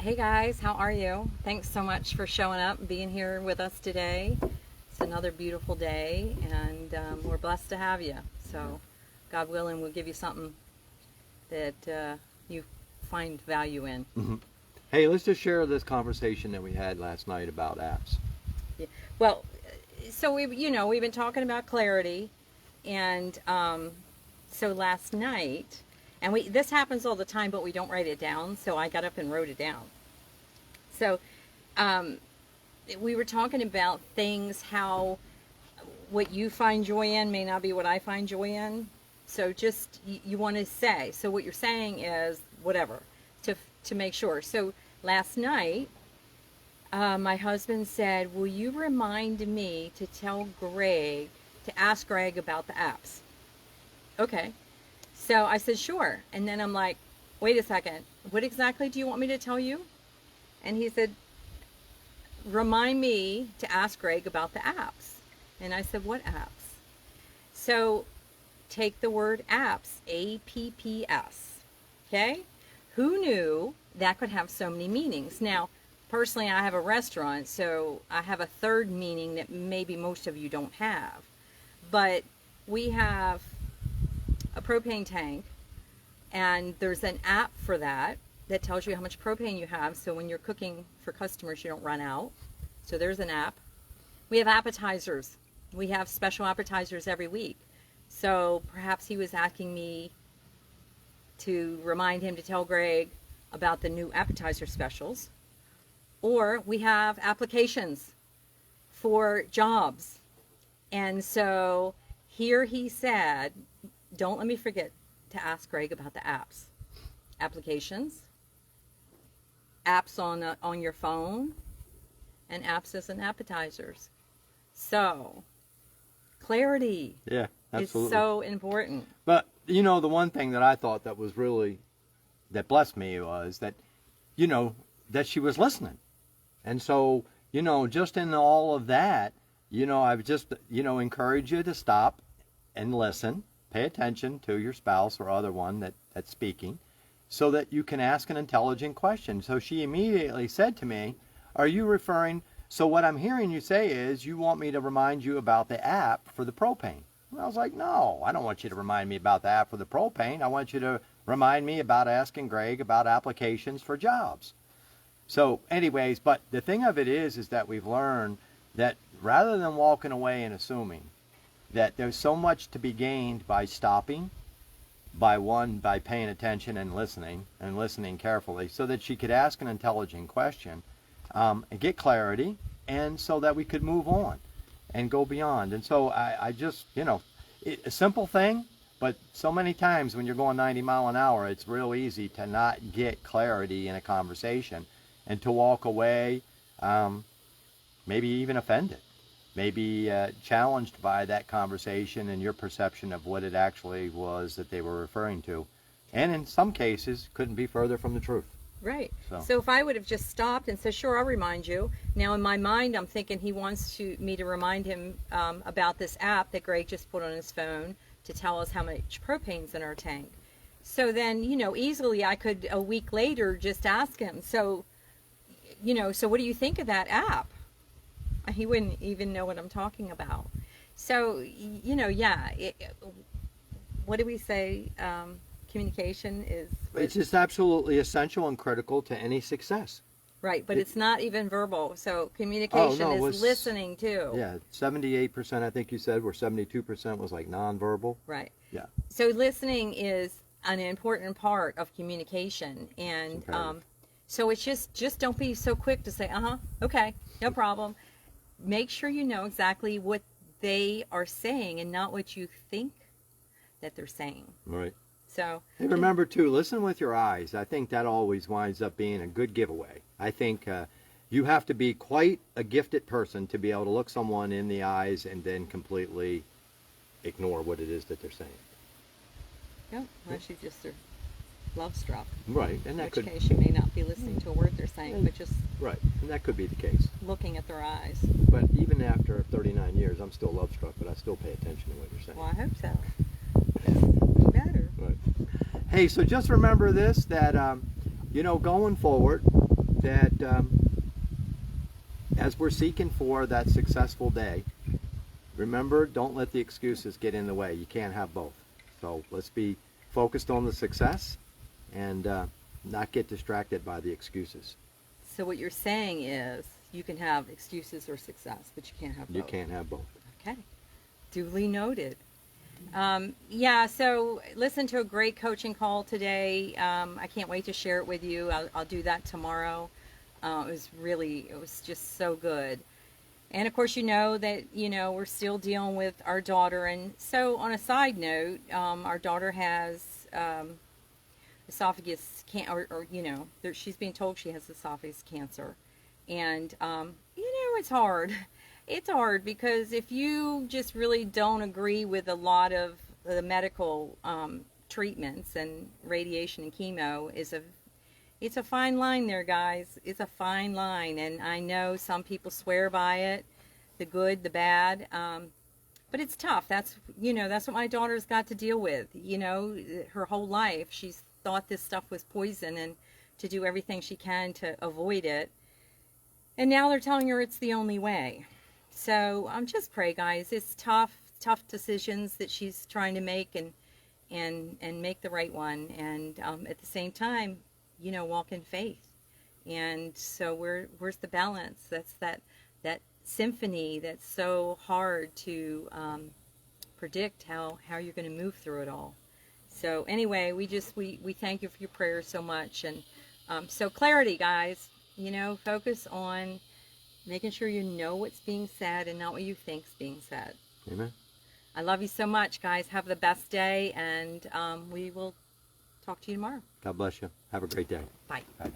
Hey guys, how are you? Thanks so much for showing up and being here with us today. It's another beautiful day, and we're blessed to have you. So, God willing, we'll give you something that you find value in. Mm-hmm. Hey, let's just share this conversation that we had last night about apps. Yeah. Well, so we've been talking about clarity, and so last night, and this happens all the time, but we don't write it down. So I got up and wrote it down. So we were talking about things, how what you find joy in may not be what I find joy in. So just you want to say. So what you're saying is whatever to make sure. So last night, my husband said, "Will you remind me to tell Greg to ask Greg about the apps?" Okay. So I said, "Sure." And then I'm like, "Wait a second. What exactly do you want me to tell you?" And he said, "Remind me to ask Greg about the apps." And I said, "What apps?" So take the word apps, A-P-P-S. Okay? Who knew that could have so many meanings? Now, personally, I have a restaurant, so I have a third meaning that maybe most of you don't have. But we have a propane tank, and there's an app for that tells you how much propane you have, so when you're cooking for customers, you don't run out. So there's an app. We have appetizers. We have special appetizers every week. So perhaps he was asking me to remind him to tell Greg about the new appetizer specials. Or we have applications for jobs. And so here he said, don't let me forget to ask Greg about the apps. Applications, apps on your phone, and apps as an appetizers. So, clarity is so important. But, the one thing that I thought that was really, that blessed me was that, that she was listening. And so, just in all of that, I would just, encourage you to stop and listen, pay attention to your spouse or other one that's speaking, so that you can ask an intelligent question. So she immediately said to me, "Are you referring, so what I'm hearing you say is you want me to remind you about the app for the propane?" And I was like, "No, I don't want you to remind me about the app for the propane. I want you to remind me about asking Greg about applications for jobs." So anyways, but the thing of it is that we've learned that rather than walking away and assuming that there's so much to be gained by stopping, by paying attention and listening carefully, so that she could ask an intelligent question and get clarity, and so that we could move on and go beyond. And so I just, a simple thing, but so many times when you're going 90 mile an hour, it's real easy to not get clarity in a conversation and to walk away, maybe even offended, maybe challenged by that conversation and your perception of what it actually was that they were referring to. And in some cases, couldn't be further from the truth. Right. So if I would have just stopped and said, "Sure, I'll remind you." Now in my mind, I'm thinking he wants me to remind him about this app that Greg just put on his phone to tell us how much propane's in our tank. So then, easily I could, a week later, just ask him, so what do you think of that app? He wouldn't even know what I'm talking about. So, what do we say? Communication is... It's just absolutely essential and critical to any success. Right, but it's not even verbal. So communication is listening too. Yeah, 78%, I think you said, where 72% was like nonverbal. Right. Yeah. So listening is an important part of communication. And so it's just don't be so quick to say, okay, no problem. Make sure you know exactly what they are saying and not what you think that they're saying. Right. So, hey, remember too, listen with your eyes. I think that always winds up being a good giveaway. I think you have to be quite a gifted person to be able to look someone in the eyes and then completely ignore what it is that they're saying. Yeah, unless you just are love struck. Right, and that in which case you may not be listening to a word they're saying, but just right, and that could be the case. Looking at their eyes. But even after 39 years, I'm still love struck, but I still pay attention to what you're saying. Well, I hope so. Better. Right. Hey, so just remember this, that going forward, that as we're seeking for that successful day, remember, don't let the excuses get in the way. You can't have both. So let's be focused on the success and not get distracted by the excuses. So what you're saying is you can have excuses or success, but you can't have both. You can't have both. Okay. Duly noted. Yeah, so listen to a great coaching call today. I can't wait to share it with you. I'll do that tomorrow. It was just so good. And of course, you know that, we're still dealing with our daughter. And so on a side note, our daughter has esophagus she's being told she has esophagus cancer. And, it's hard. It's hard because if you just really don't agree with a lot of the medical treatments, and radiation and chemo it's a fine line there, guys. It's a fine line, and I know some people swear by it, the good, the bad, but it's tough. That's what my daughter's got to deal with. Her whole life she's thought this stuff was poison, and to do everything she can to avoid it. And now they're telling her it's the only way. So just pray, guys. It's tough decisions that she's trying to make, and make the right one. And at the same time, walk in faith. And so where's the balance? That's that symphony that's so hard to predict how you're going to move through it all. So anyway, we thank you for your prayers so much. And so clarity, guys. Focus on making sure you know what's being said and not what you think's being said. Amen. I love you so much, guys. Have the best day, and we will talk to you tomorrow. God bless you. Have a great day. Bye. Bye.